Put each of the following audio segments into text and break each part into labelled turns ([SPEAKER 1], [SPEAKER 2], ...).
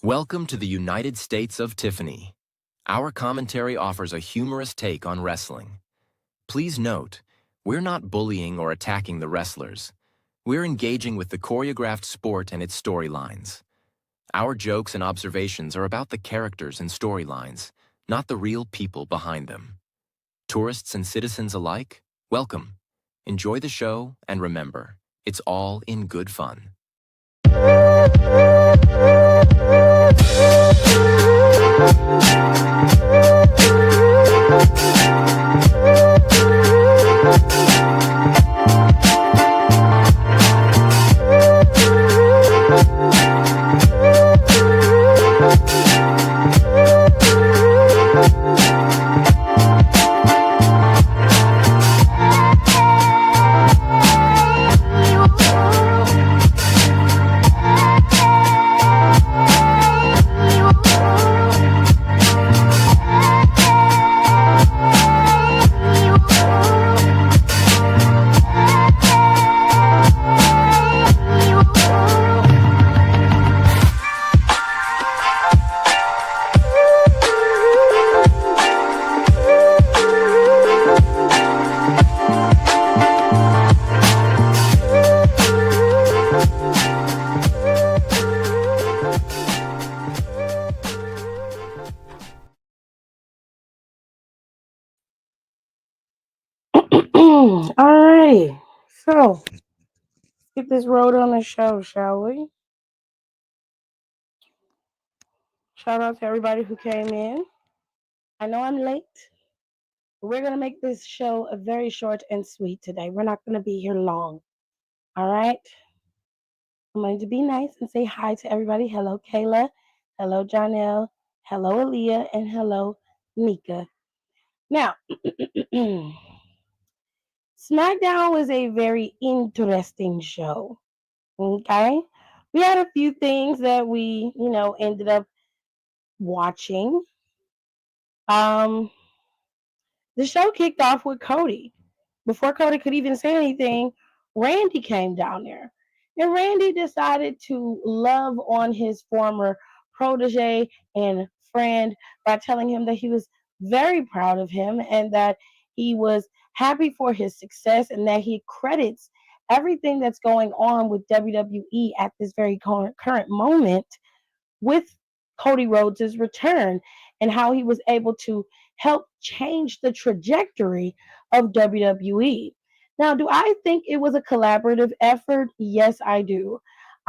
[SPEAKER 1] Welcome to the United States of Tiffany. Our commentary offers a humorous take on wrestling. Please note, we're not bullying or attacking the wrestlers. We're engaging with the choreographed sport and its storylines. Our jokes and observations are about the characters and storylines, not the real people behind them. Tourists and citizens alike, welcome. Enjoy the show, and remember, it's all in good fun.
[SPEAKER 2] Alrighty, so let's get this road on the show, shall we? Shout out to everybody who came in. I know I'm late, but we're gonna make this show a very short and sweet today. We're not gonna be here long. All right. I'm going to be nice and say hi to everybody. Hello, Kayla. Hello, Janelle. Hello, Aaliyah, and hello, Nika. Now, SmackDown was a very interesting show. Okay. We had a few things that we, ended up watching. Um, the show kicked off with Cody. Before Cody could even say anything, Randy came down there. And Randy decided to love on his former protege and friend by telling him that he was very proud of him and that he was happy for his success and that he credits everything that's going on with WWE at this very current moment with Cody Rhodes' return and how he was able to help change the trajectory of WWE. Now, do I think it was a collaborative effort? Yes, I do.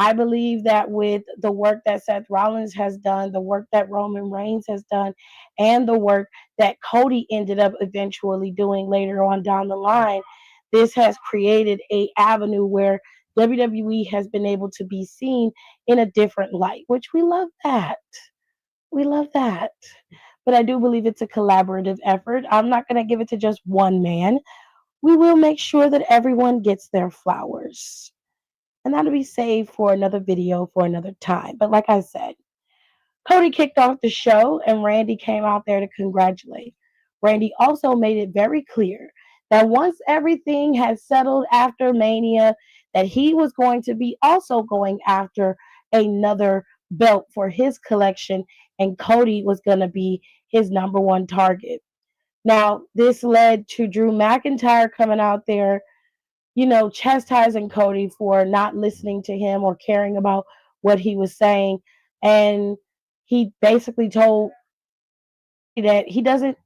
[SPEAKER 2] I believe that with the work that Seth Rollins has done, the work that Roman Reigns has done, and the work that Cody ended up eventually doing later on down the line, this has created a avenue where WWE has been able to be seen in a different light, which we love that. We love that. But I do believe it's a collaborative effort. I'm not going to give it to just one man. We will make sure that everyone gets their flowers. And that'll be saved for another video for another time. But like I said, Cody kicked off the show and Randy came out there to congratulate. Randy also made it very clear that once everything had settled after Mania, that he was going to be also going after another belt for his collection, and Cody was going to be his number one target. Now, this led to Drew McIntyre coming out there, chastising Cody for not listening to him or caring about what he was saying. And he basically told that he doesn't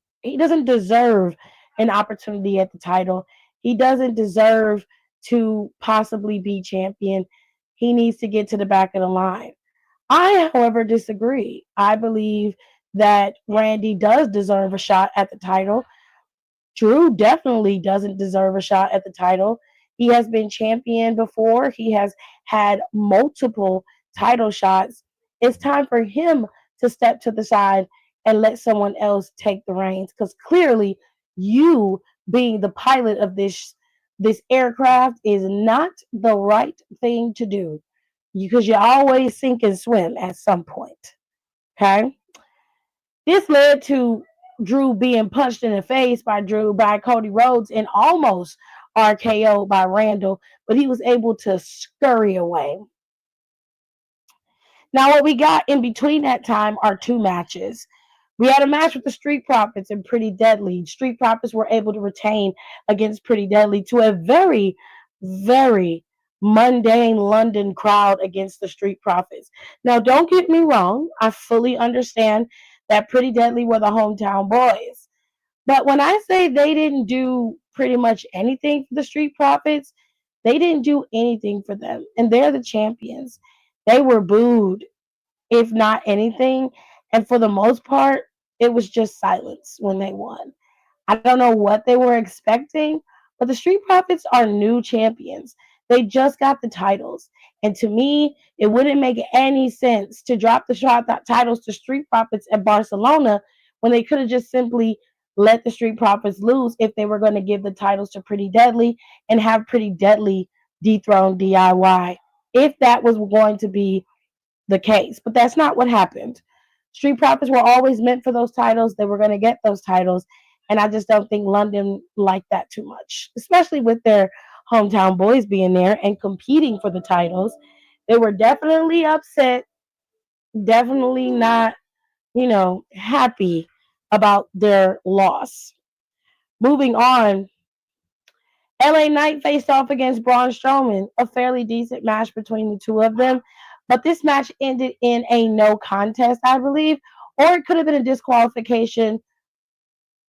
[SPEAKER 2] deserve an opportunity at the title. He doesn't deserve to possibly be champion. He needs to get to the back of the line. I, however, disagree. I believe that Randy does deserve a shot at the title. Drew definitely doesn't deserve a shot at the title. He has been champion before. He has had multiple title shots. It's time for him to step to the side and let someone else take the reins, because clearly you being the pilot of this aircraft is not the right thing to do, because you always sink and swim at some point. Okay? This led to Drew being punched in the face by Cody Rhodes and almost RKO by Randall, but he was able to scurry away. Now, what we got in between that time are two matches. We had a match with the Street Profits and Pretty Deadly. Street Profits were able to retain against Pretty Deadly to a very, very mundane London crowd against the Street Profits. Now, don't get me wrong, I fully understand that Pretty Deadly were the hometown boys. But when I say they didn't do pretty much anything for the Street Profits, they didn't do anything for them. And they're the champions. They were booed, if not anything. And for the most part, it was just silence when they won. I don't know what they were expecting, but the Street Profits are new champions. They just got the titles. And to me, it wouldn't make any sense to drop the shot titles to Street Profits at Barcelona when they could have just simply let the Street Profits lose if they were going to give the titles to Pretty Deadly and have Pretty Deadly dethrone DIY. If that was going to be the case. But that's not what happened. Street Profits were always meant for those titles. They were going to get those titles. And I just don't think London liked that too much, especially with their hometown boys being there and competing for the titles. They were definitely upset, definitely not, happy about their loss. Moving on, LA Knight faced off against Braun Strowman, a fairly decent match between the two of them. But this match ended in a no contest, I believe, or it could have been a disqualification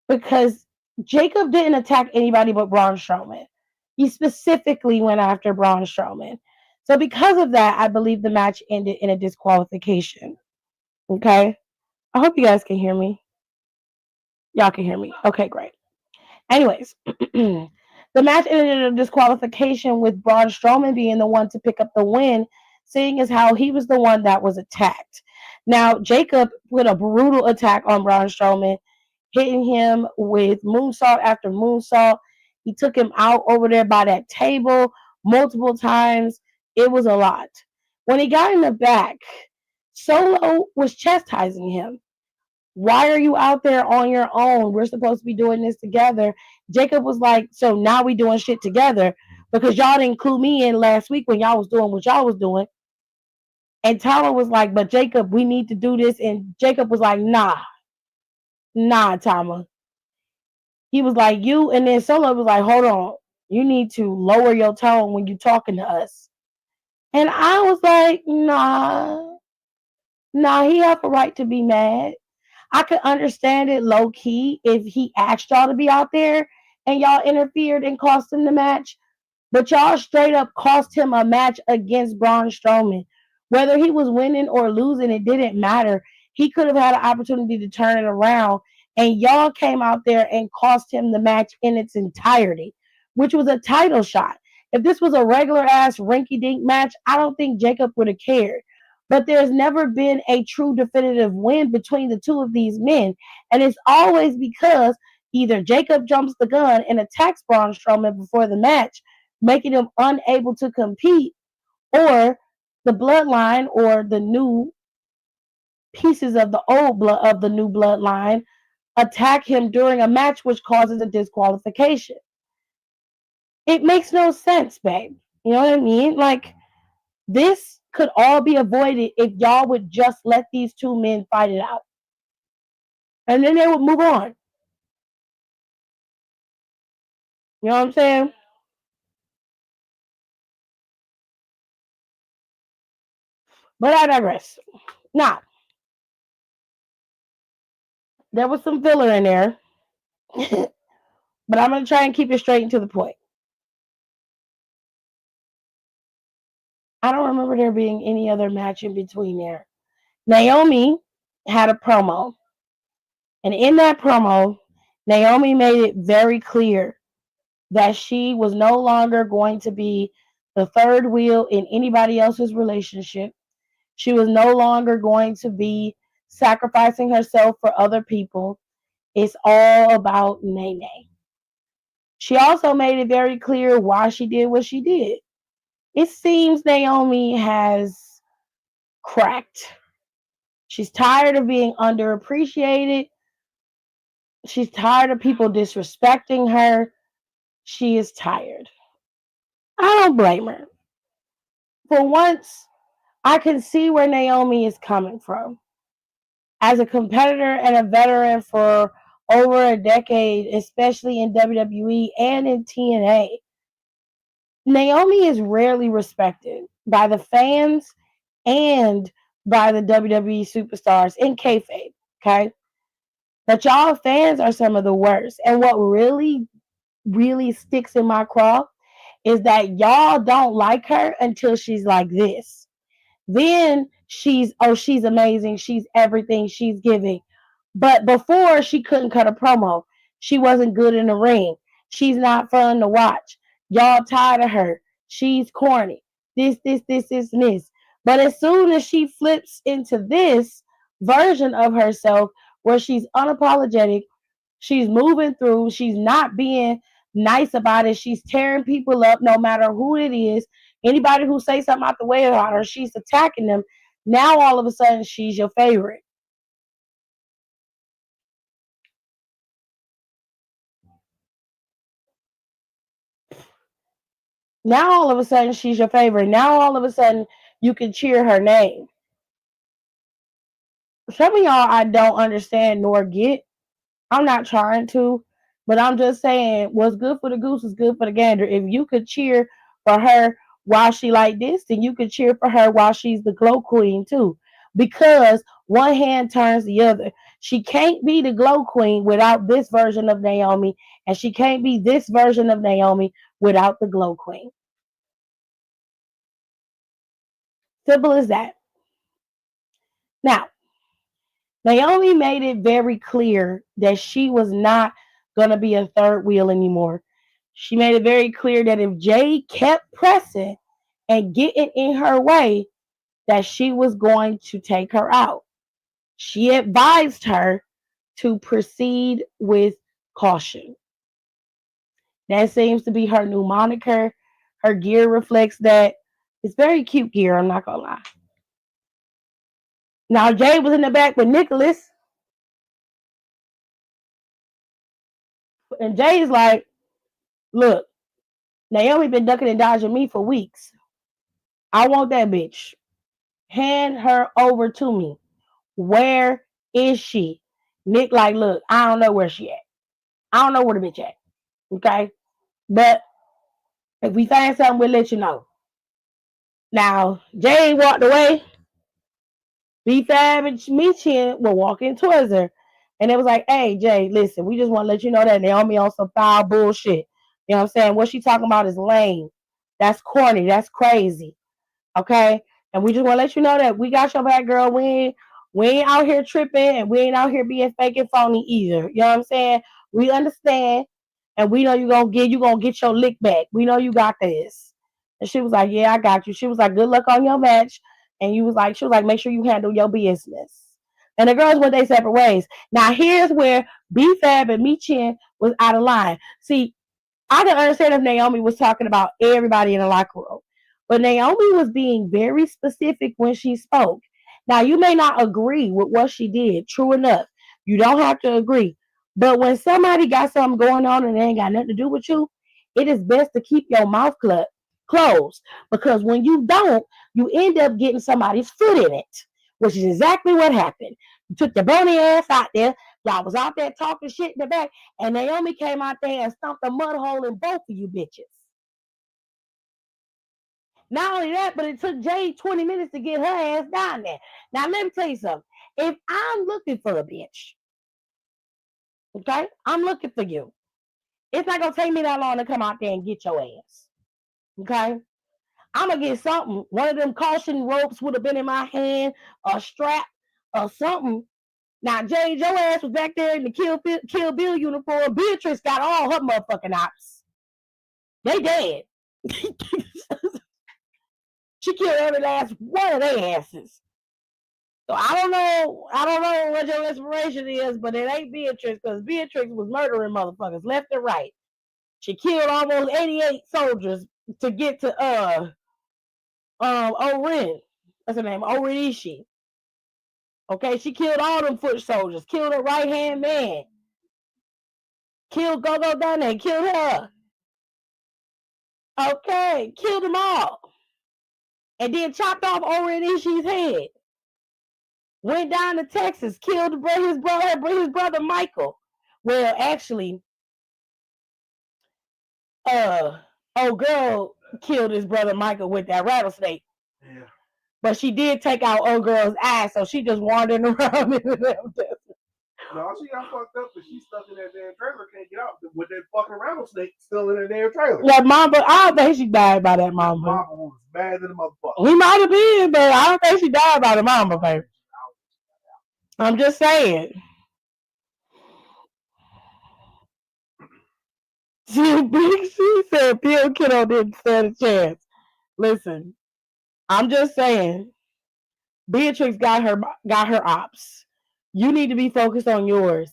[SPEAKER 2] because Jacob didn't attack anybody but Braun Strowman. He specifically went after Braun Strowman. So because of that, I believe the match ended in a disqualification. Okay? I hope you guys can hear me. Y'all can hear me. Okay, great. Anyways, the match ended in a disqualification with Braun Strowman being the one to pick up the win, seeing as how he was the one that was attacked. Now, Jacob put a brutal attack on Braun Strowman, hitting him with moonsault after moonsault. He took him out over there by that table multiple times. It was a lot. When he got in the back, Solo was chastising him. Why are you out there on your own? We're supposed to be doing this together. Jacob was like, so now we doing shit together because y'all didn't clue me in last week when y'all was doing what y'all was doing. And Tyler was like, but Jacob, we need to do this. And Jacob was like, nah, Tama. He was like, you. And then Solo was like, hold on. You need to lower your tone when you're talking to us. And I was like, nah, he have a right to be mad. I could understand it low key if he asked y'all to be out there and y'all interfered and cost him the match. But y'all straight up cost him a match against Braun Strowman. Whether he was winning or losing, it didn't matter. He could have had an opportunity to turn it around. And y'all came out there and cost him the match in its entirety, which was a title shot. If this was a regular ass rinky dink match, I don't think Jacob would have cared. But there's never been a true definitive win between the two of these men. And it's always because either Jacob jumps the gun and attacks Braun Strowman before the match, making him unable to compete, or the bloodline or the new pieces of the old blood of the new bloodline attack him during a match, which causes a disqualification. It makes no sense, babe. You know what I mean? Like, this could all be avoided if y'all would just let these two men fight it out. And then they would move on. You know what I'm saying? But I digress. Now, there was some filler in there, but I'm going to try and keep it straight and to the point. I don't remember there being any other match in between there. Naomi had a promo, and in that promo, Naomi made it very clear that she was no longer going to be the third wheel in anybody else's relationship. She was no longer going to be sacrificing herself for other people. It's all about Nene. She also made it very clear why she did what she did. It seems Naomi has cracked. She's tired of being underappreciated. She's tired of people disrespecting her. She is tired. I don't blame her. For once, I can see where Naomi is coming from. As a competitor and a veteran for over a decade, especially in WWE and in TNA, Naomi is rarely respected by the fans and by the WWE superstars in kayfabe. Okay, but y'all fans are some of the worst. And what really sticks in my craw is that y'all don't like her until she's like this. Then she's amazing, she's everything, she's giving. But before she couldn't cut a promo. She wasn't good in the ring. She's not fun to watch. Y'all tired of her. She's corny. This, and this. But as soon as she flips into this version of herself where she's unapologetic, she's moving through, she's not being nice about it, she's tearing people up no matter who it is. Anybody who says something out the way about her, she's attacking them. Now all of a sudden she's your favorite. Now all of a sudden she's your favorite. Now all of a sudden you can cheer her name. Some of y'all I don't understand nor get. I'm not trying to, but I'm just saying what's good for the goose is good for the gander. If you could cheer for her while she like this, then you could cheer for her while she's the glow queen too. Because one hand turns the other. She can't be the glow queen without this version of Naomi, and she can't be this version of Naomi without the glow queen. Simple as that. Now, Naomi made it very clear that she was not going to be a third wheel anymore. She made it very clear that if Jay kept pressing and getting in her way, that she was going to take her out. She advised her to proceed with caution. That seems to be her new moniker. Her gear reflects that. It's very cute gear, I'm not going to lie. Now, Jay was in the back with Nicholas, and Jay's like, look, Naomi been ducking and dodging me for weeks. I want that bitch. Hand her over to me. Where is she? Nick like, look, I don't know where she at. I don't know where the bitch at. Okay? But if we find something, we'll let you know. Now, Jay walked away. B-Fab and Michin were walking towards her. And it was like, hey, Jay, listen, we just want to let you know that Naomi on some foul bullshit. You know what I'm saying? What she talking about is lame. That's corny. That's crazy. Okay? And we just want to let you know that we got your back, girl. We ain't out here tripping, and we ain't out here being fake and phony either. You know what I'm saying? We understand, and we know you gonna get your lick back. We know you got this. And she was like, yeah, I got you. She was like, good luck on your match. And she was like, make sure you handle your business. And the girls went their separate ways. Now here's where B Fab and Me Chin was out of line. See, I can understand if Naomi was talking about everybody in the locker room, but Naomi was being very specific when she spoke. Now, you may not agree with what she did. True enough. You don't have to agree. But when somebody got something going on and they ain't got nothing to do with you, it is best to keep your mouth closed. Because when you don't, you end up getting somebody's foot in it, which is exactly what happened. You took your bony ass out there. Y'all was out there talking shit in the back, and Naomi came out there and stomped a mud hole in both of you bitches. Not only that, but it took Jay 20 minutes to get her ass down there. Now, let me tell you something. If I'm looking for a bitch, okay, I'm looking for you. It's not going to take me that long to come out there and get your ass. Okay? I'm going to get something. One of them caution ropes would have been in my hand, a strap, or something. Now, Jay, your ass was back there in the Kill Bill uniform. Beatrice got all her motherfucking ops. They dead. She killed every last one of their asses. So I don't know what your inspiration is, but it ain't Beatrice, because Beatrice was murdering motherfuckers left and right. She killed almost 88 soldiers to get to Orin. That's her name, Orinishi. Okay, she killed all them foot soldiers, killed her right hand man, killed Gogo Dane, killed her. Okay, killed them all. and then chopped off Ori Ishii's head. Went down to Texas, killed his brother Michael. Well, actually, old girl killed his brother Michael with that rattlesnake.
[SPEAKER 3] Yeah.
[SPEAKER 2] But she did take out old girl's eye, so she just wandering around in the desert.
[SPEAKER 3] No, she got fucked up because she's stuck in that damn trailer, can't get out with that fucking rattlesnake still in that damn trailer.
[SPEAKER 2] That mamba, I don't think she died by that mamba.
[SPEAKER 3] That mamba was bad than a motherfucker.
[SPEAKER 2] He might have been, but I don't think she died by the mamba, baby. I'm just saying. She said Bill Kiddo didn't stand a chance. Listen, I'm just saying. Beatrix got her ops. You need to be focused on yours.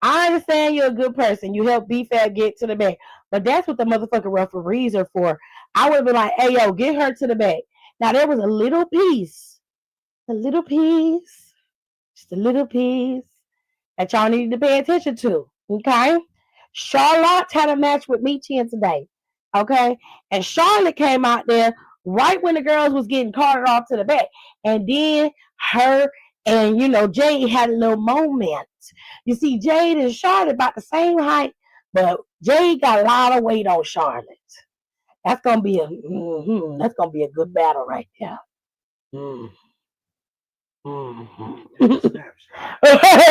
[SPEAKER 2] I understand you're a good person. You help B-Fab get to the back. But that's what the motherfucking referees are for. I would have been like, hey, yo, get her to the back. Now, there was a little piece just a little piece that y'all needed to pay attention to, okay? Charlotte had a match with Michin today, okay? And Charlotte came out there right when the girls was getting carted off to the back. And then her and, Jade had a little moment. You see, Jade and Charlotte about the same height, but Jade got a lot of weight on Charlotte. That's gonna be a good battle right there.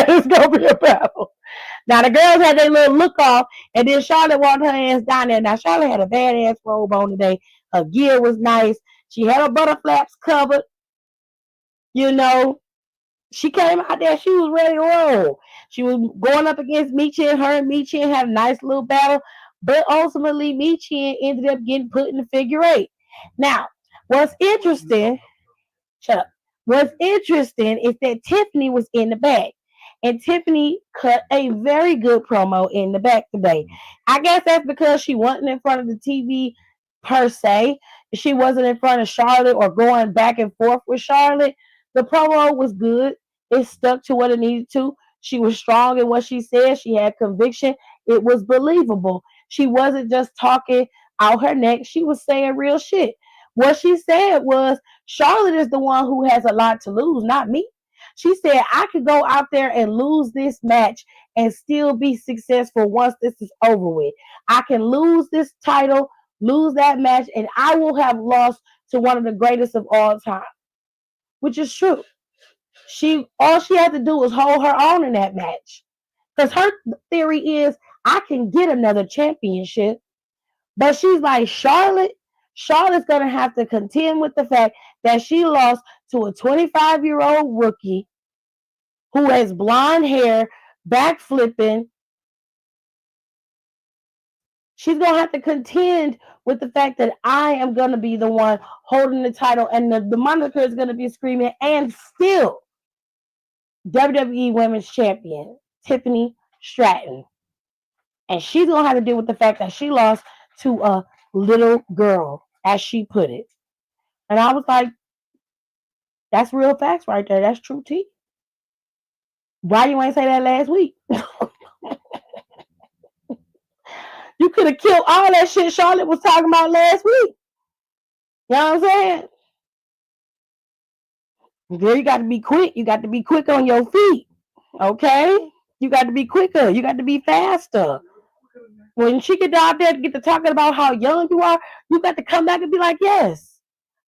[SPEAKER 2] It's gonna be a battle. Now the girls had their little look off, and then Charlotte walked her ass down there. Now Charlotte had a badass robe on today. Her gear was nice. She had her butterflaps covered. She came out there. She was ready to roll. She was going up against Michin. Her and Michin had a nice little battle, but ultimately Michin ended up getting put in the figure eight. Now, what's interesting? Shut up. What's interesting is that Tiffany was in the back. And Tiffany cut a very good promo in the back today. I guess that's because she wasn't in front of the TV per se. She wasn't in front of Charlotte or going back and forth with Charlotte. The promo was good. It stuck to what it needed to. She was strong in what she said. She had conviction. It was believable. She wasn't just talking out her neck. She was saying real shit. What she said was, Charlotte is the one who has a lot to lose, not me. She said, I could go out there and lose this match and still be successful once this is over with. I can lose this title, lose that match, and I will have lost to one of the greatest of all time, which is true. All she had to do was hold her own in that match. Because her theory is, I can get another championship. But she's like, Charlotte's going to have to contend with the fact that she lost to a 25-year-old rookie who has blonde hair, backflipping. She's going to have to contend with the fact that I am going to be the one holding the title, and the moniker is going to be screaming, and still WWE Women's Champion, Tiffany Stratton. And she's going to have to deal with the fact that she lost to a little girl, as she put it. And I was like, that's real facts right there. That's true tea. Why you ain't say that last week? You could have killed all that shit Charlotte was talking about last week. You know what I'm saying? Girl, you got to be quick. You got to be quick on your feet. Okay? You got to be quicker. You got to be faster. When she get out there to get to talking about how young you are, you got to come back and be like, yes,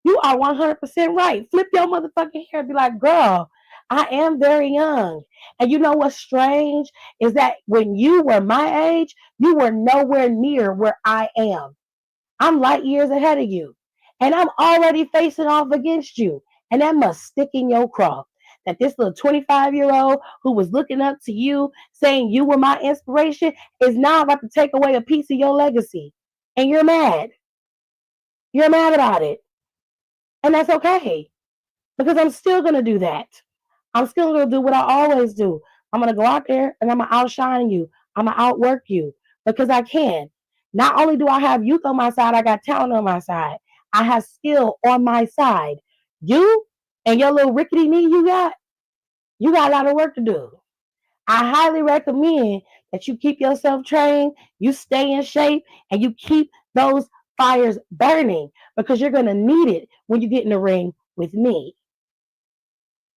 [SPEAKER 2] you are 100% right. Flip your motherfucking hair and be like, girl, I am very young. And you know what's strange is that when you were my age, you were nowhere near where I am. I'm light years ahead of you. And I'm already facing off against you. And that must stick in your craw. That this little 25-year-old who was looking up to you, saying you were my inspiration, is now about to take away a piece of your legacy. And you're mad. You're mad about it. And that's okay. Because I'm still going to do that. I'm still going to do what I always do. I'm going to go out there and I'm going to outshine you. I'm going to outwork you. Because I can. Not only do I have youth on my side, I got talent on my side. I have skill on my side. You and your little rickety knee you got a lot of work to do. I highly recommend that you keep yourself trained, you stay in shape, and you keep those Fire's burning because you're going to need it when you get in the ring with me.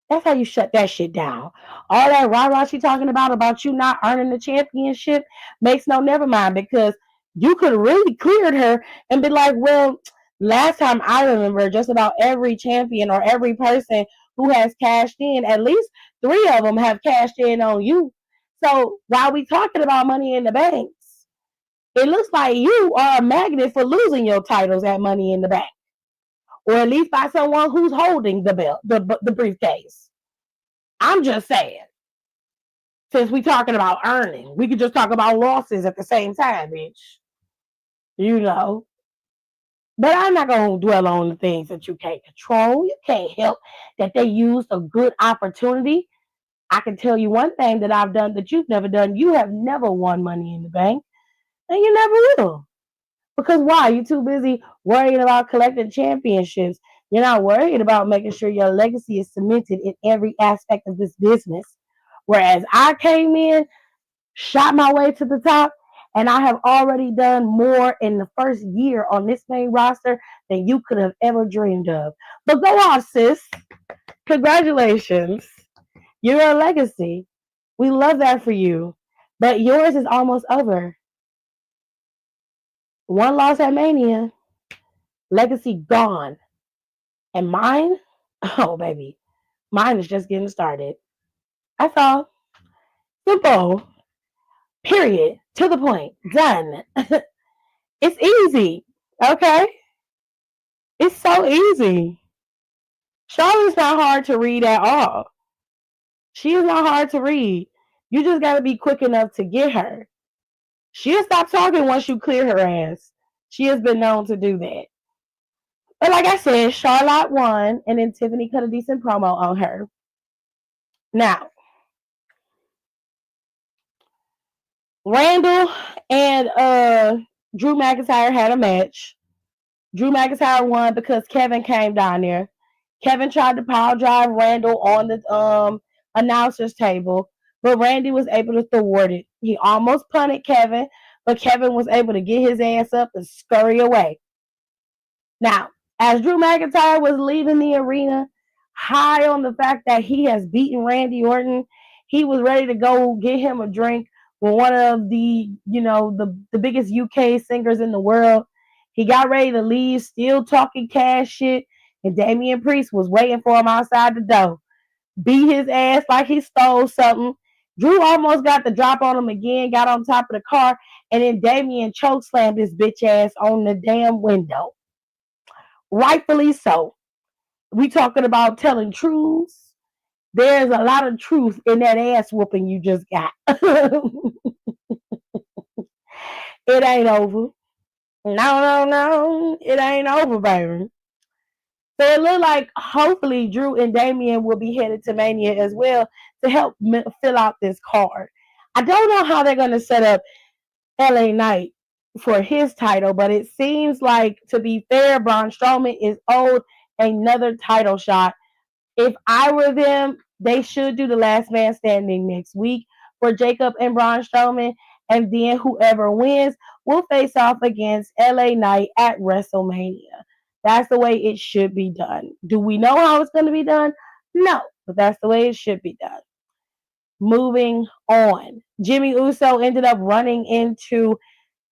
[SPEAKER 2] That's how you shut that shit down. All that rah-rah she talking about you not earning the championship makes no never mind because you could have really cleared her and be like, well, last time I remember, just about every champion or every person who has cashed in, at least 3 of them have cashed in on you. So while we talking about money in the banks, it looks like you are a magnet for losing your titles at Money in the Bank, or at least by someone who's holding the belt, the briefcase. I'm just saying, since we talking about earning, we could just talk about losses at the same time, bitch. You know. But I'm not gonna dwell on the things that you can't control. You can't help that they used a good opportunity. I can tell you one thing that I've done that you've never done. You have never won Money in the Bank, and you never will. Because why? You're too busy worrying about collecting championships. You're not worried about making sure your legacy is cemented in every aspect of this business. Whereas I came in, shot my way to the top, and I have already done more in the first year on this main roster than you could have ever dreamed of. But go off, sis. Congratulations. You're a legacy. We love that for you. But yours is almost over. One loss at Mania, legacy gone. And mine, oh baby, mine is just getting started. That's all. Simple. Period. To the point. Done. It's easy. Okay? It's so easy. Charlotte's not hard to read at all. She is not hard to read. You just got to be quick enough to get her. She'll stop talking once you clear her ass. She has been known to do that. But like I said, Charlotte won, and then Tiffany cut a decent promo on her. Now, Randall and Drew McIntyre had a match. Drew McIntyre won because Kevin came down there. Kevin tried to power drive Randall on the announcer's table, but Randy was able to thwart it. He almost punted Kevin, but Kevin was able to get his ass up and scurry away. Now, as Drew McIntyre was leaving the arena, high on the fact that he has beaten Randy Orton, he was ready to go get him a drink with one of the biggest UK singers in the world. He got ready to leave, still talking cash shit, and Damian Priest was waiting for him outside the door. Beat his ass like he stole something. Drew almost got the drop on him again, got on top of the car, and then Damian chokeslammed his bitch ass on the damn window. Rightfully so. We talking about telling truths. There's a lot of truth in that ass whooping you just got. It ain't over. No. It ain't over, baby. So it looked like hopefully Drew and Damian will be headed to Mania as well to help fill out this card. I don't know how they're going to set up LA Knight for his title, but it seems like, to be fair, Braun Strowman is owed another title shot. If I were them, they should do the last man standing next week for Jacob and Braun Strowman, and then whoever wins will face off against LA Knight at WrestleMania. That's the way it should be done. Do we know how it's going to be done? No, but that's the way it should be done. Moving on. Jimmy Uso ended up running into,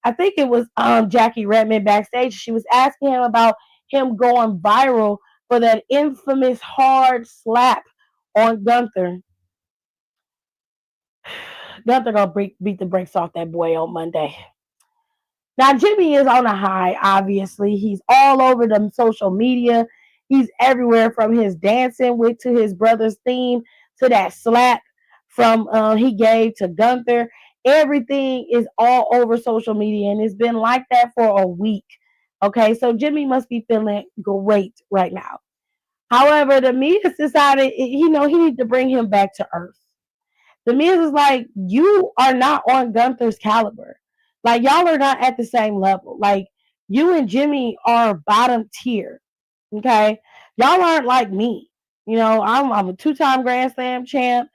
[SPEAKER 2] I think it was Jackie Redmond backstage. She was asking him about him going viral for that infamous hard slap on Gunther. Gunther gonna beat the brakes off that boy on Monday. Now, Jimmy is on a high, obviously. He's all over the social media. He's everywhere, from his dancing to his brother's theme to that slap from he gave to Gunther. Everything is all over social media, and it's been like that for a week. Okay, so Jimmy must be feeling great right now. However, the Miz decided, he needs to bring him back to earth. The Miz is like, you are not on Gunther's caliber. Like, y'all are not at the same level. Like, you and Jimmy are bottom tier. Okay? Y'all aren't like me. I'm a 2-time Grand Slam champ.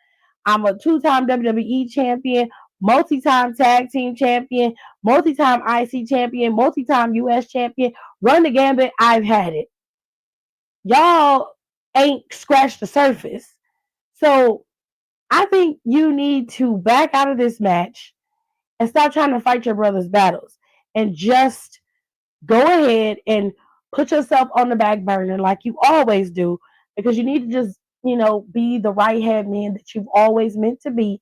[SPEAKER 2] I'm a 2-time WWE champion. multi-time tag team champion, multi-time IC champion, multi-time US champion. Run the gambit. I've had it. Y'all ain't scratched the surface. So I think you need to back out of this match and stop trying to fight your brother's battles and just go ahead and put yourself on the back burner like you always do, because you need to just, be the right hand man that you've always meant to be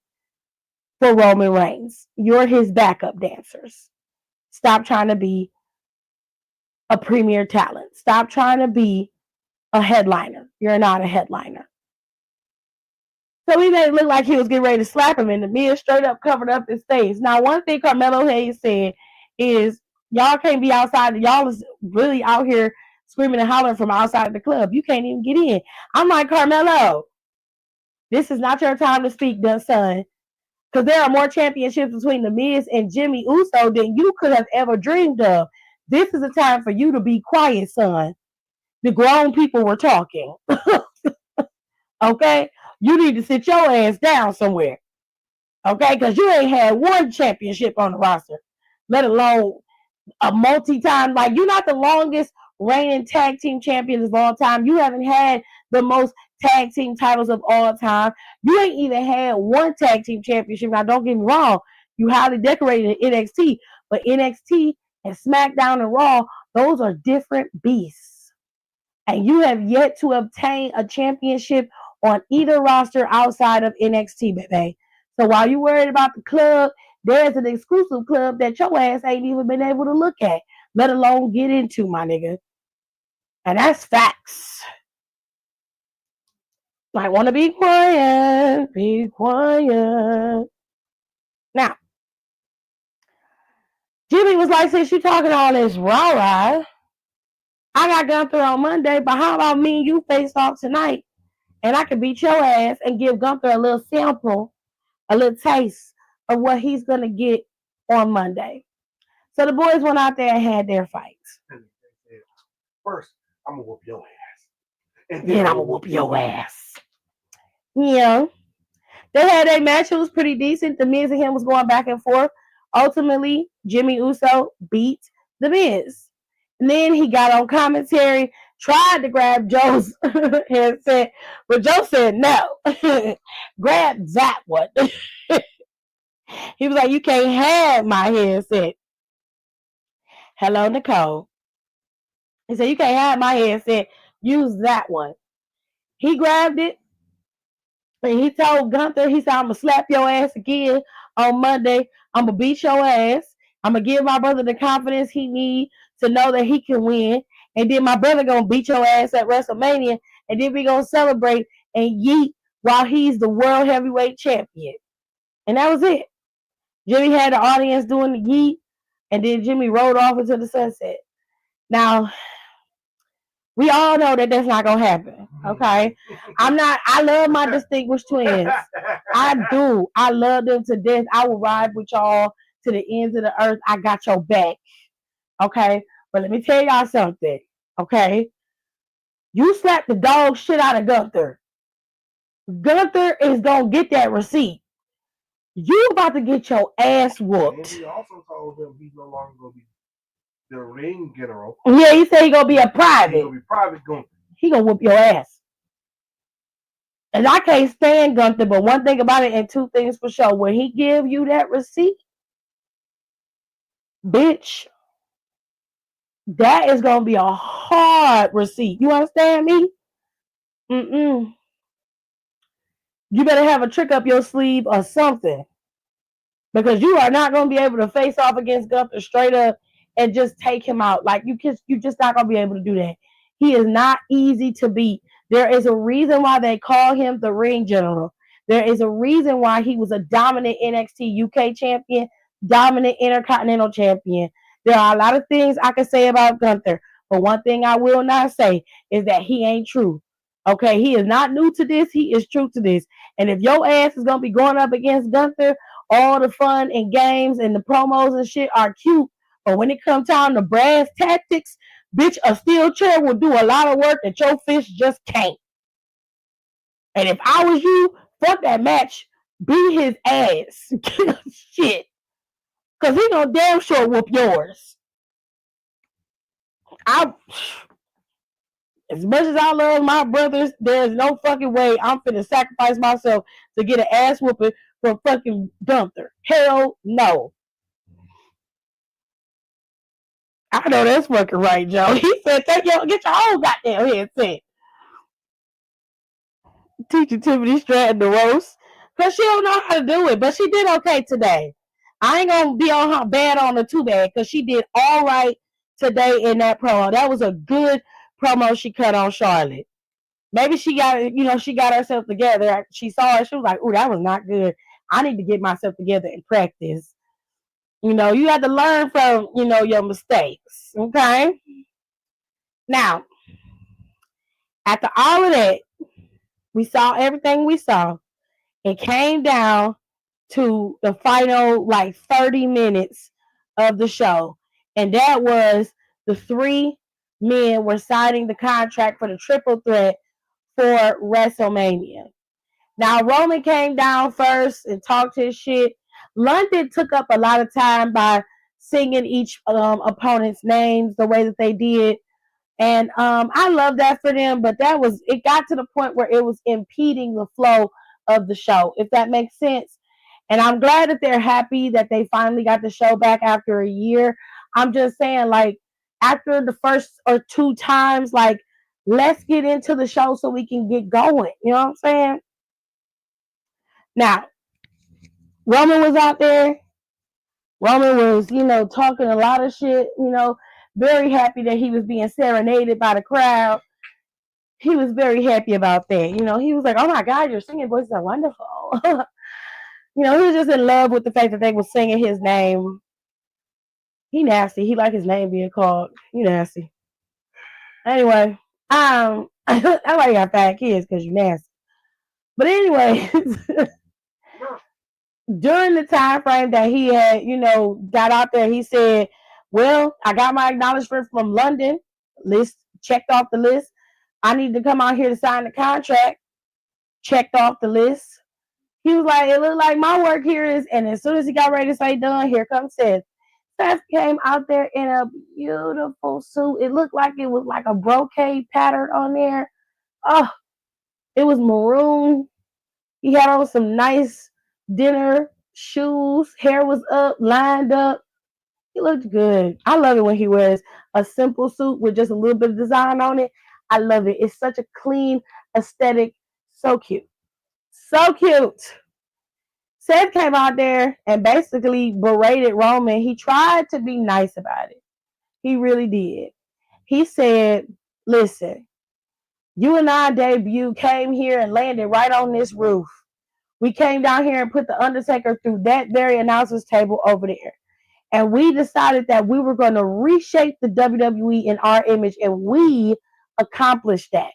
[SPEAKER 2] for Roman Reigns. You're his backup dancers. Stop trying to be a premier talent. Stop trying to be a headliner. You're not a headliner. So he made it look like he was getting ready to slap him, and the Miz straight up covered up his face. Now, one thing Carmelo Hayes said is, y'all can't be outside. Y'all is really out here screaming and hollering from outside of the club. You can't even get in. I'm like, Carmelo, this is not your time to speak, son. Because there are more championships between The Miz and Jimmy Uso than you could have ever dreamed of. This is a time for you to be quiet, son. The grown people were talking. Okay? You need to sit your ass down somewhere. Okay? Because you ain't had one championship on the roster, let alone a multi-time. Like, you're not the longest reigning tag team champion of all time. You haven't had the most tag team titles of all time. You ain't even had one tag team championship. Now, don't get me wrong. You highly decorated in NXT, but NXT and Smackdown and Raw, those are different beasts. And you have yet to obtain a championship on either roster outside of NXT, baby. So while you're worried about the club, there's an exclusive club that your ass ain't even been able to look at, let alone get into, my nigga. And that's facts. Might want to be quiet. Be quiet. Now, Jimmy was like, since you talking all this rah-rah, I got Gunther on Monday, but how about me and you face off tonight? And I can beat your ass and give Gunther a little sample, a little taste of what he's going to get on Monday. So the boys went out there and had their fights.
[SPEAKER 3] First, I'm going to whoop your ass.
[SPEAKER 2] And then I'm going to whoop your ass. Yeah. They had a match. It was pretty decent. The Miz and him was going back and forth. Ultimately, Jimmy Uso beat The Miz. And then he got on commentary, tried to grab Joe's headset, but Joe said no. Grab that one. He was like, you can't have my headset. Hello, Nicole. He said, you can't have my headset. Use that one. He grabbed it. And he told Gunther, he said, I'm going to slap your ass again on Monday. I'm going to beat your ass. I'm going to give my brother the confidence he needs to know that he can win. And then my brother going to beat your ass at WrestleMania. And then we going to celebrate and yeet while he's the world heavyweight champion. And that was it. Jimmy had the audience doing the yeet. And then Jimmy rode off into the sunset. Now, we all know that that's not going to happen, okay? I love my distinguished twins. I do. I love them to death. I will ride with y'all to the ends of the earth. I got your back, okay? But let me tell y'all something, okay? You slap the dog shit out of Gunther. Gunther is going to get that receipt. You about to get your ass whooped.
[SPEAKER 3] And he also told him he's no longer going to be the ring general.
[SPEAKER 2] Yeah, he said he's going to be a private.
[SPEAKER 3] He's going to be private Gunther.
[SPEAKER 2] He going to whoop your ass. And I can't stand Gunther, but one thing about it and two things for sure. When he give you that receipt, bitch, that is going to be a hard receipt. You understand me? You better have a trick up your sleeve or something. Because you are not going to be able to face off against Gunther straight up and just take him out. Like, you just not going to be able to do that. He is not easy to beat. There is a reason why they call him the ring general. There is a reason why he was a dominant NXT UK champion, dominant Intercontinental champion. There are a lot of things I can say about Gunther, but one thing I will not say is that he ain't true. Okay, he is not new to this. He is true to this. And if your ass is going to be going up against Gunther, all the fun and games and the promos and shit are cute. But when it comes time to brass tactics, bitch, a steel chair will do a lot of work that your fist just can't. And if I was you, fuck that match. beat his ass. Shit. Cause he gonna damn sure whoop yours. I As much as I love my brothers, there's no fucking way I'm finna sacrifice myself to get an ass whooping from fucking Gunther. Hell no. I know that's fucking right, Joe. He said, get your own goddamn headset. Teaching Tiffany Stratton the roast. Because she don't know how to do it. But she did okay today. I ain't going to be on her bad on her too bad because she did all right today in that promo. That was a good promo she cut on Charlotte. Maybe she got herself together. She saw it. She was like, ooh, that was not good. I need to get myself together and practice. You have to learn from, your mistakes. Okay? Now, after all of that, we saw everything we saw. It came down to the final, 30 minutes of the show. And that was the three men were signing the contract for the triple threat for WrestleMania. Now, Roman came down first and talked his shit. London took up a lot of time by singing each opponent's names the way that they did. And I love that for them, but it got to the point where it was impeding the flow of the show, if that makes sense. And I'm glad that they're happy that they finally got the show back after a year. I'm just saying, after the first or two times, let's get into the show so we can get going. You know what I'm saying? Now, Roman was out there. Roman was, talking a lot of shit, very happy that he was being serenaded by the crowd. He was very happy about that. He was like, oh my God, your singing voices are wonderful. He was just in love with the fact that they were singing his name. He nasty. He like his name being called. He nasty. Anyway, that's why you got 5 kids, because you nasty. But anyway, during the time frame that he had, got out there, he said, well, I got my acknowledgement from London. List checked off the list. I need to come out here to sign the contract. Checked off the list. He was like, it looked like my work here is, and as soon as he got ready to say done, here comes Seth. Seth came out there in a beautiful suit. It looked like it was like a brocade pattern on there. Oh, it was maroon. He had on some nice dinner shoes. Hair was up, lined up. He looked good. I love it when he wears a simple suit with just a little bit of design on it. I love it. It's such a clean aesthetic. So cute. So cute. Seth came out there and basically berated Roman. He tried to be nice about it. He really did. He said, listen, you and I came here and landed right on this roof. We came down here and put the Undertaker through that very announcer's table over there. And we decided that we were going to reshape the WWE in our image, and we accomplished that.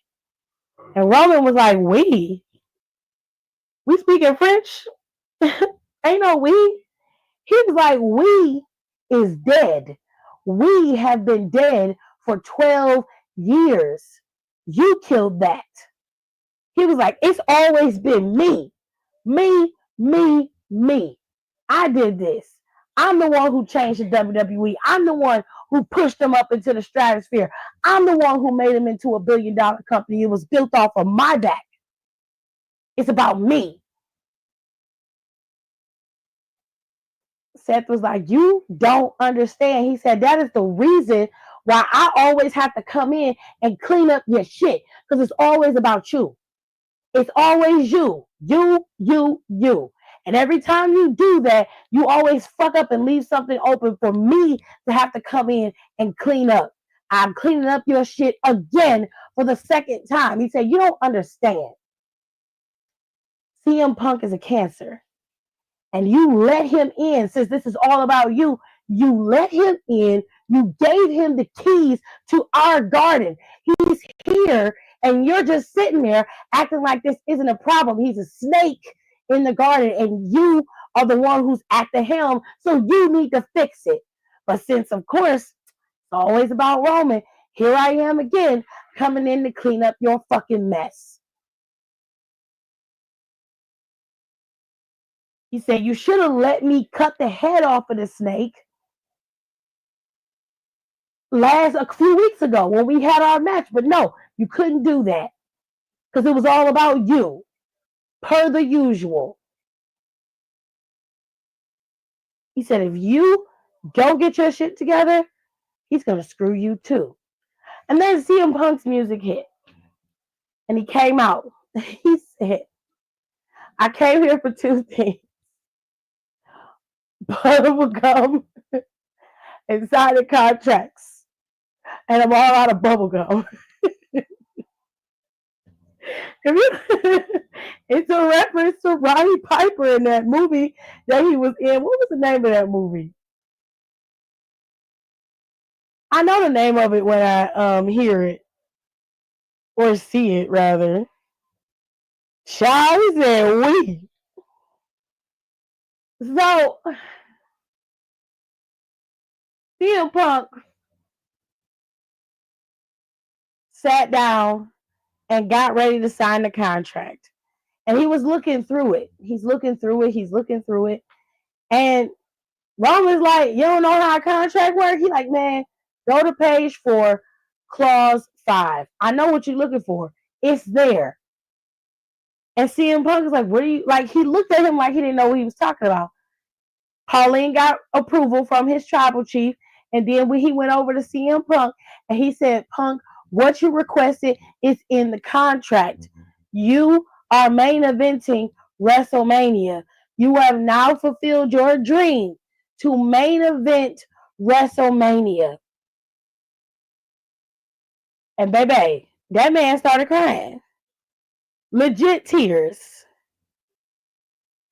[SPEAKER 2] And Roman was like, we speaking French? Ain't no we. He was like, we is dead. We have been dead for 12 years. You killed that. He was like, it's always been me. Me, me, me. I did this. I'm the one who changed the WWE. I'm the one who pushed them up into the stratosphere. I'm the one who made them into $1 billion company. It was built off of my back. It's about me. Seth was like, you don't understand. He said, that is the reason why I always have to come in and clean up your shit, because it's always about you. It's always you. You. And every time you do that, you always fuck up and leave something open for me to have to come in and clean up. I'm cleaning up your shit again for the second time. He said, you don't understand. CM Punk is a cancer. And you let him in, since this is all about you. You let him in. You gave him the keys to our garden. He's here, and you're just sitting there acting like this isn't a problem. He's a snake in the garden, and you are the one who's at the helm, so you need to fix it. But since, of course, it's always about Roman, here I am again, coming in to clean up your fucking mess. He said, you should have let me cut the head off of the snake a few weeks ago when we had our match. But no, you couldn't do that because it was all about you, per the usual. He said, if you don't get your shit together, he's going to screw you too. And then CM Punk's music hit. And he came out. He said, I came here for two things. Bubblegum and signing contracts. And I'm all out of bubblegum. It's a reference to Roddy Piper in that movie that he was in. What was the name of that movie? I know the name of it when I hear it. Or see it, rather. Child, he said we. So, CM Punk sat down and got ready to sign the contract. And he was looking through it. He's looking through it. And Roman's like, you don't know how a contract works? He's like, man, go to page 4, clause 5. I know what you're looking for. It's there. And CM Punk is like, what are you, like, he looked at him like he didn't know what he was talking about. Pauline got approval from his tribal chief. And then when he went over to CM Punk and he said, Punk, what you requested is in the contract. You are main eventing WrestleMania. You have now fulfilled your dream to main event WrestleMania. And baby, that man started crying. Legit tears.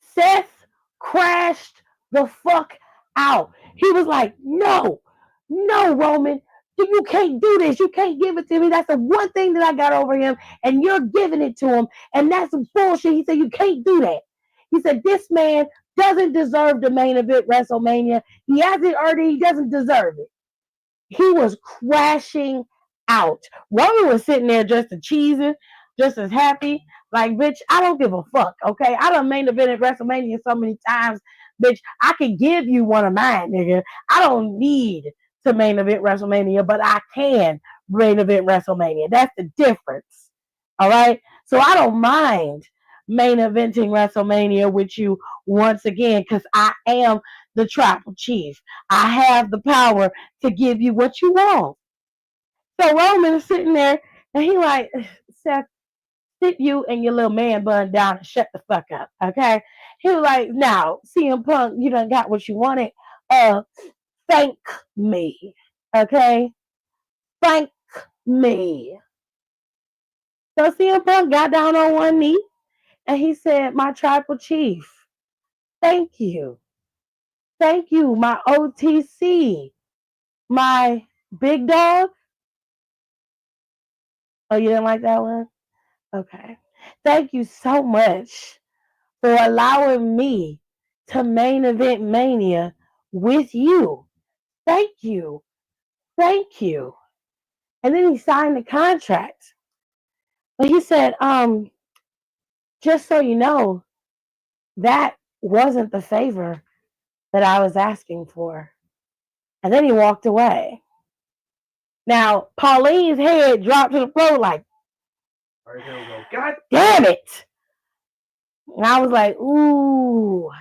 [SPEAKER 2] Seth crashed the fuck out. He was like, no, Roman, you can't do this. You can't give it to me. That's the one thing that I got over him, and you're giving it to him, and that's bullshit. He said, you can't do that. He said, this man doesn't deserve the main event WrestleMania. He hasn't earned it. He doesn't deserve it. He was crashing out. Roman was sitting there just as cheesing, just as happy. Like, bitch, I don't give a fuck, okay? I done main evented WrestleMania so many times, bitch. I can give you one of mine, nigga. I don't need to main event WrestleMania, but I can main event WrestleMania. That's the difference, all right? So I don't mind main eventing WrestleMania with you once again because I am the tribal chief. I have the power to give you what you want. So Roman is sitting there and he like, Seth, sit you and your little man bun down and shut the fuck up, okay? He was like, now, CM Punk, you done got what you wanted. Thank me, okay? Thank me. So CM Punk got down on one knee and he said, my tribal chief, thank you. Thank you, my OTC, my big dog. Oh, you didn't like that one? Okay. Thank you so much for allowing me to main event Mania with you. Thank you. Thank you. And then he signed the contract. But he said, just so you know, that wasn't the favor that I was asking for. And then he walked away. Now, Pauline's head dropped to the floor like,
[SPEAKER 3] right, here we go. God
[SPEAKER 2] damn it. And I was like, ooh.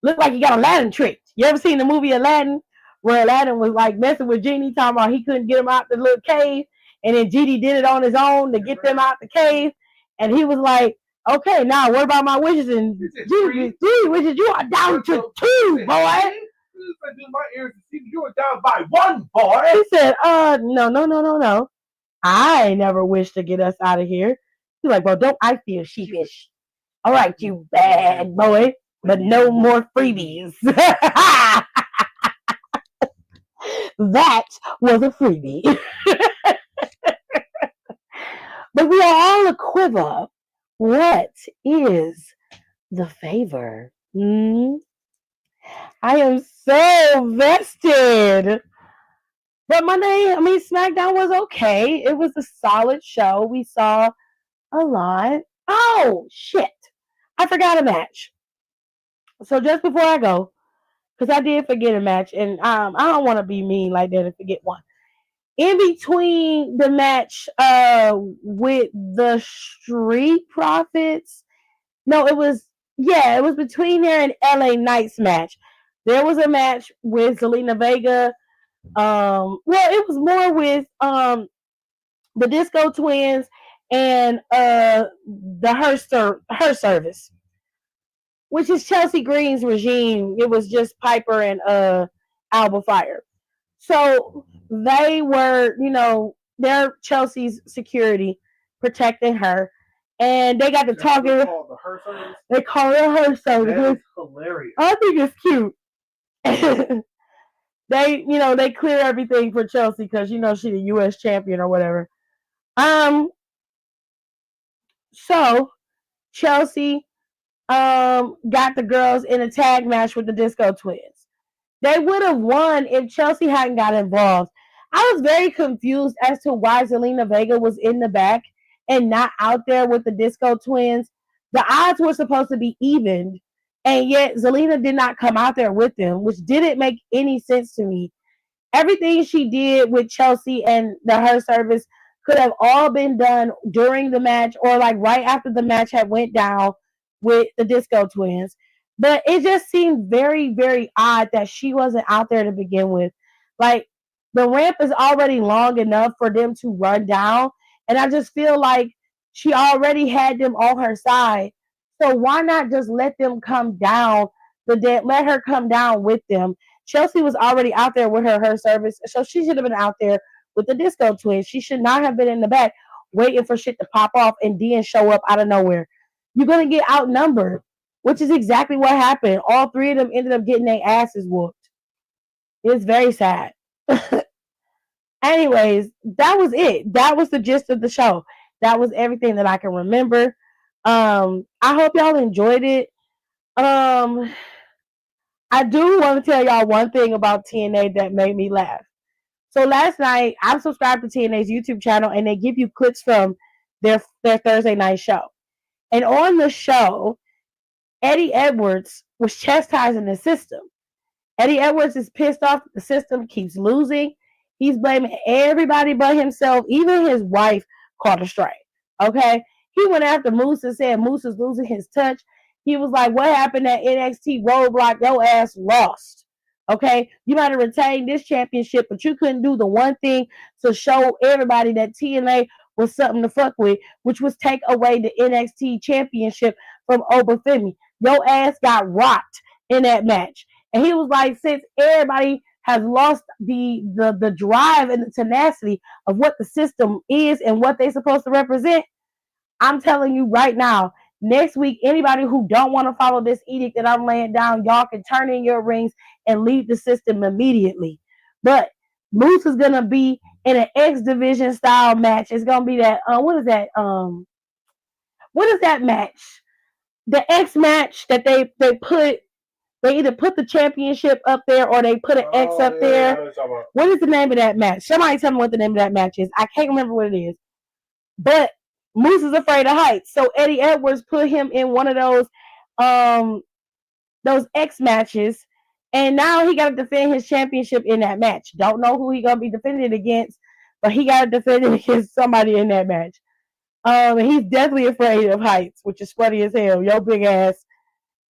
[SPEAKER 2] Looked like he got Aladdin tricked. You ever seen the movie Aladdin? Where Aladdin was like messing with Genie, talking about he couldn't get him out the little cave. And then Genie did it on his own to get them out the cave. And he was like, okay, now what about my wishes? And Genie, 3 wishes, you are down to 2, boy.
[SPEAKER 3] My ears you were down by 1, boy.
[SPEAKER 2] He said, no. I never wish to get us out of here. He's like, well, don't I feel sheepish? All right, you bad boy, but no more freebies. That was a freebie. But we are all a quiver. What is the favor? I am so vested. But SmackDown was okay. It was a solid show. We saw a lot. Oh, shit. I forgot a match. So just before I go, because I did forget a match, and I don't want to be mean like that and forget one. In between the match with the Street Profits, no, it was between there and LA Knight's match. There was a match with Zelina Vega. Well, it was more with the Disco Twins and the her service, which is Chelsea Green's regime. It was just Piper and Alba Fire. So they were, they're Chelsea's security protecting her. And they got to talking. They call it her service.
[SPEAKER 3] That is hilarious.
[SPEAKER 2] I think it's cute. They clear everything for Chelsea because she's a U.S. champion or whatever. So Chelsea got the girls in a tag match with the Disco Twins. They would have won if Chelsea hadn't got involved. I was very confused as to why Zelina Vega was in the back and not out there with the Disco Twins. The odds were supposed to be evened, and yet Zelina did not come out there with them, which didn't make any sense to me. Everything she did with Chelsea and her service could have all been done during the match or like right after the match had went down with the Disco Twins. But it just seemed very, very odd that she wasn't out there to begin with. Like the ramp is already long enough for them to run down. And I just feel like she already had them on her side. So why not just let them come down let her come down with them. Chelsea was already out there with her service, so she should have been out there with the Disco Twins. She should not have been in the back waiting for shit to pop off and then show up out of nowhere. You're gonna get outnumbered, which is exactly what happened. All three of them ended up getting their asses whooped. It's very sad. Anyways, that was it. That was the gist of the show. That was everything that I can remember. I hope y'all enjoyed it. I do want to tell y'all one thing about TNA that made me laugh. So last night, I'm subscribed to TNA's YouTube channel, and they give you clips from their Thursday night show. And on the show, Eddie Edwards was chastising the system. Eddie Edwards is pissed off that the system keeps losing. He's blaming everybody but himself. Even his wife caught a strike. Okay? He went after Moose and said Moose is losing his touch. He was like, what happened at NXT Roadblock? Your ass lost. Okay? You might have retained this championship, but you couldn't do the one thing to show everybody that TNA was something to fuck with, which was take away the NXT championship from Obafemi. Your ass got rocked in that match. And he was like, since everybody has lost the drive and the tenacity of what the system is and what they're supposed to represent, I'm telling you right now, next week, anybody who don't want to follow this edict that I'm laying down, y'all can turn in your rings and leave the system immediately. But Moose is gonna be in an X Division style match. It's gonna be that what is that match? The X match that they either put the championship up there or they put an X up there. What is the name of that match? Somebody tell me what the name of that match is. I can't remember what it is. But Moose is afraid of heights, so Eddie Edwards put him in one of those X matches, and now he got to defend his championship in that match. Don't know who he gonna be defending against, but he got to defend it against somebody in that match. He's definitely afraid of heights, which is funny as hell. Yo, big ass,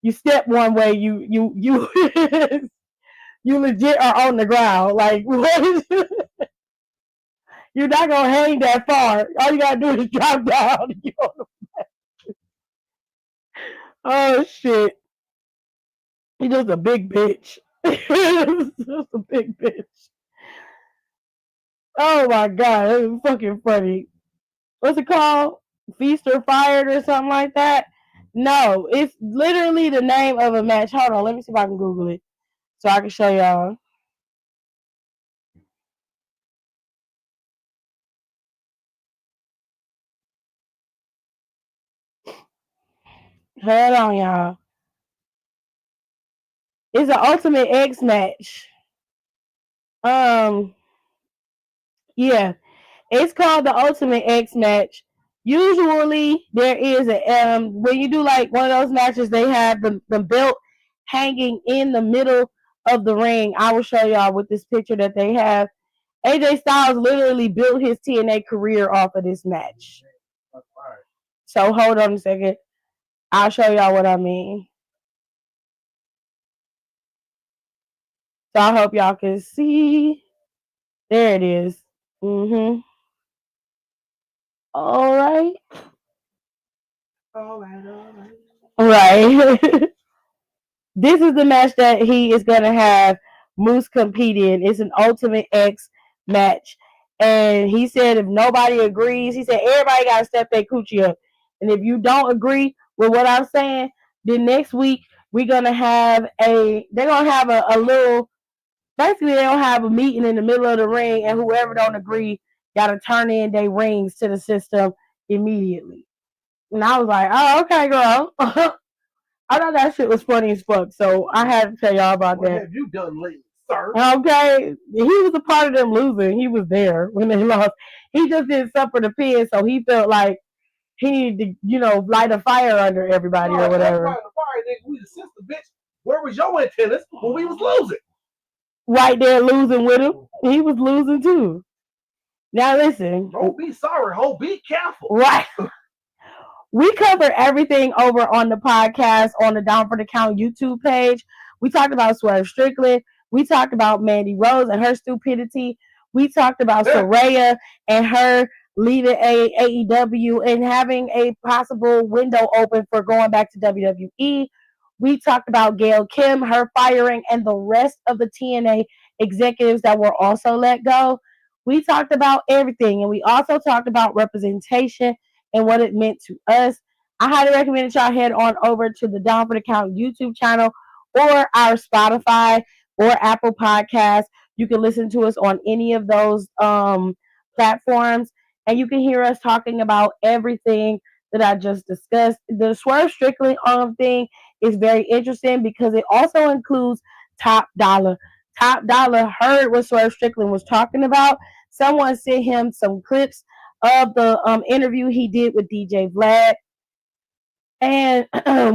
[SPEAKER 2] you step one way, you you legit are on the ground. Like you're not gonna hang that far. All you gotta do is drop down. Oh shit. He's just a big bitch. Just a big bitch. Oh my god, that was fucking funny. What's it called? Feast or Fired or something like that? No, it's literally the name of a match. Hold on, let me see if I can Google it so I can show y'all. Hold on, y'all. It's an Ultimate X match. Yeah, it's called the Ultimate X match. Usually, there is a when you do like one of those matches, they have the belt hanging in the middle of the ring. I will show y'all with this picture that they have. AJ Styles literally built his TNA career off of this match. So hold on a second. I'll show y'all what I mean. So I hope y'all can see. There it is. Mm-hmm. All right. Right. This is the match that he is going to have Moose compete in. It's an Ultimate X match. And he said if nobody agrees, he said everybody got to step their coochie up. And if you don't agree with what I'm saying, then next week they're going to have a little, basically they'll have a meeting in the middle of the ring, and whoever don't agree got to turn in their rings to the system immediately. And I was like, oh, okay, girl. I thought that shit was funny as fuck, so I had to tell y'all about
[SPEAKER 3] What
[SPEAKER 2] that.
[SPEAKER 3] have you done lately, sir?
[SPEAKER 2] Okay, he was a part of them losing. He was there when they lost. He just didn't suffer the pin, so he felt like he needed to, light a fire under everybody or whatever.
[SPEAKER 3] Fire, nigga. We the sister, bitch. Where was your antennas when we was losing?
[SPEAKER 2] Right there, losing with him. He was losing too. Now listen.
[SPEAKER 3] Don't be sorry, ho. Be careful.
[SPEAKER 2] Right. We cover everything over on the podcast on the Down for the Count YouTube page. We talked about Swerve Strickland. We talked about Mandy Rose and her stupidity. We talked about Saraya and her leaving AEW and having a possible window open for going back to WWE. We talked about Gail Kim, her firing, and the rest of the TNA executives that were also let go. We talked about everything, and we also talked about representation and what it meant to us. I highly recommend that y'all head on over to the Down for the Count YouTube channel or our Spotify or Apple Podcasts. You can listen to us on any of those platforms, and you can hear us talking about everything that I just discussed. The Swerve Strickland thing is very interesting because it also includes Top Dollar. Top Dollar heard what Swerve Strickland was talking about. Someone sent him some clips of the interview he did with DJ Vlad and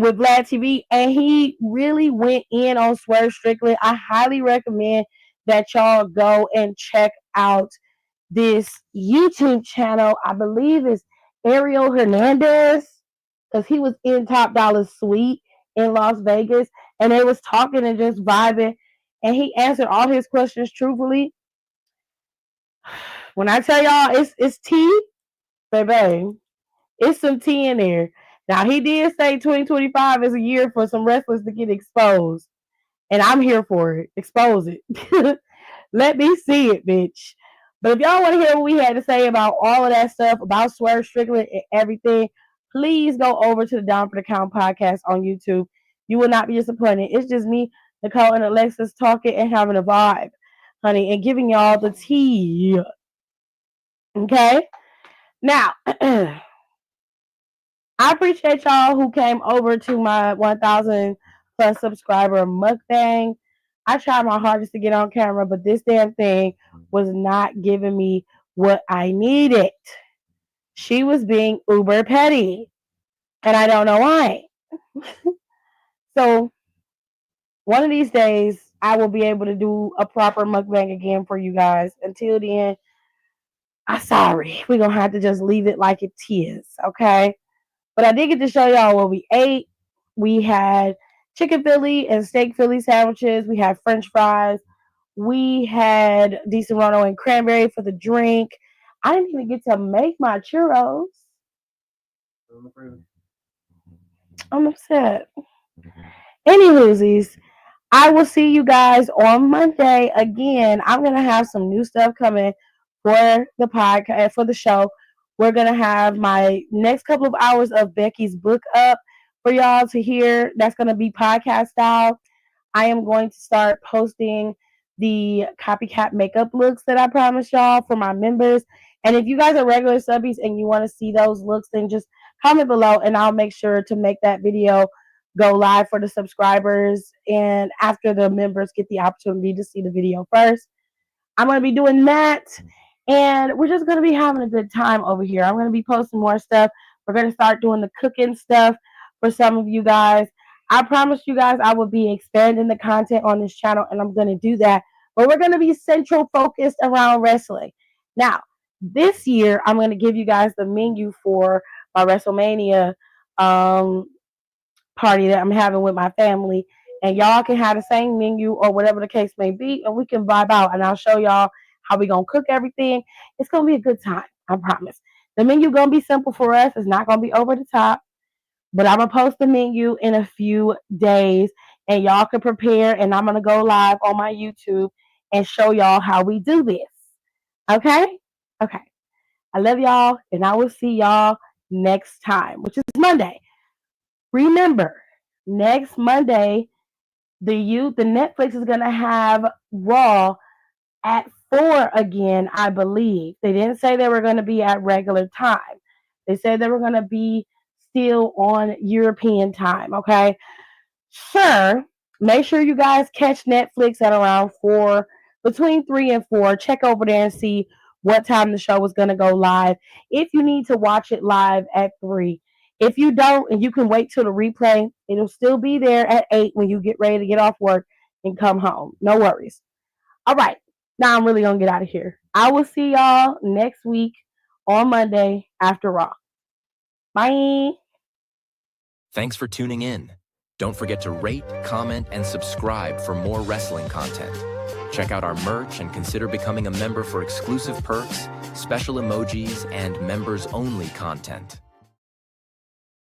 [SPEAKER 2] with Vlad TV, and he really went in on Swerve Strickland. I highly recommend that y'all go and check out this YouTube channel. I believe it's Ariel Hernandez, because he was in Top Dollar's suite in Las Vegas, and they was talking and just vibing, and he answered all his questions truthfully. When I tell y'all it's tea, baby, it's some tea in there. Now, he did say 2025 is a year for some wrestlers to get exposed. And I'm here for it. Expose it. Let me see it, bitch. But if y'all want to hear what we had to say about all of that stuff, about Swerve Strickland and everything, please go over to the Down for the Count podcast on YouTube. You will not be disappointed. It's just me, Nicole, and Alexis talking and having a vibe, honey, and giving y'all the tea. Okay? Now, I appreciate y'all who came over to my 1,000 plus subscriber mukbang. I tried my hardest to get on camera, but this damn thing was not giving me what I needed. She was being uber petty, and I don't know why. So one of these days, I will be able to do a proper mukbang again for you guys. Until then, I'm sorry. We're going to have to just leave it like it is, okay? But I did get to show y'all what we ate. We had chicken Philly and steak Philly sandwiches. We had French fries. We had Di Serrano and cranberry for the drink. I didn't even get to make my churros. I'm upset. Anywhoosies, I will see you guys on Monday. Again, I'm going to have some new stuff coming for the podcast, for the show. We're going to have my next couple of hours of Becky's book up for y'all to hear. That's going to be podcast style. I am going to start posting the copycat makeup looks that I promised y'all for my members. And if you guys are regular subbies and you want to see those looks, then just comment below and I'll make sure to make that video go live for the subscribers. And after the members get the opportunity to see the video first, I'm going to be doing that. And we're just going to be having a good time over here. I'm going to be posting more stuff. We're going to start doing the cooking stuff for some of you guys. I promised you guys I would be expanding the content on this channel, and I'm going to do that. But we're going to be central focused around wrestling. Now, this year, I'm going to give you guys the menu for my WrestleMania um, party that I'm having with my family. And y'all can have the same menu or whatever the case may be, and we can vibe out. And I'll show y'all how we going to cook everything. It's going to be a good time, I promise. The menu going to be simple for us. It's not going to be over the top. But I'm going to post the menu in a few days, and y'all can prepare, and I'm going to go live on my YouTube and show y'all how we do this. Okay? Okay. I love y'all, and I will see y'all next time, which is Monday. Remember, next Monday, the Netflix is going to have Raw at 4 again, I believe. They didn't say they were going to be at regular time. They said they were going to be still on European time, okay? Sure, make sure you guys catch Netflix at around 4, between 3 and 4. Check over there and see what time the show is going to go live. If you need to watch it live at 3. If you don't and you can wait till the replay, it'll still be there at 8 when you get ready to get off work and come home. No worries. All right. Now I'm really going to get out of here. I will see y'all next week on Monday after Raw. Bye.
[SPEAKER 1] Thanks for tuning in. Don't forget to rate, comment, and subscribe for more wrestling content. Check out our merch and consider becoming a member for exclusive perks, special emojis, and members-only content.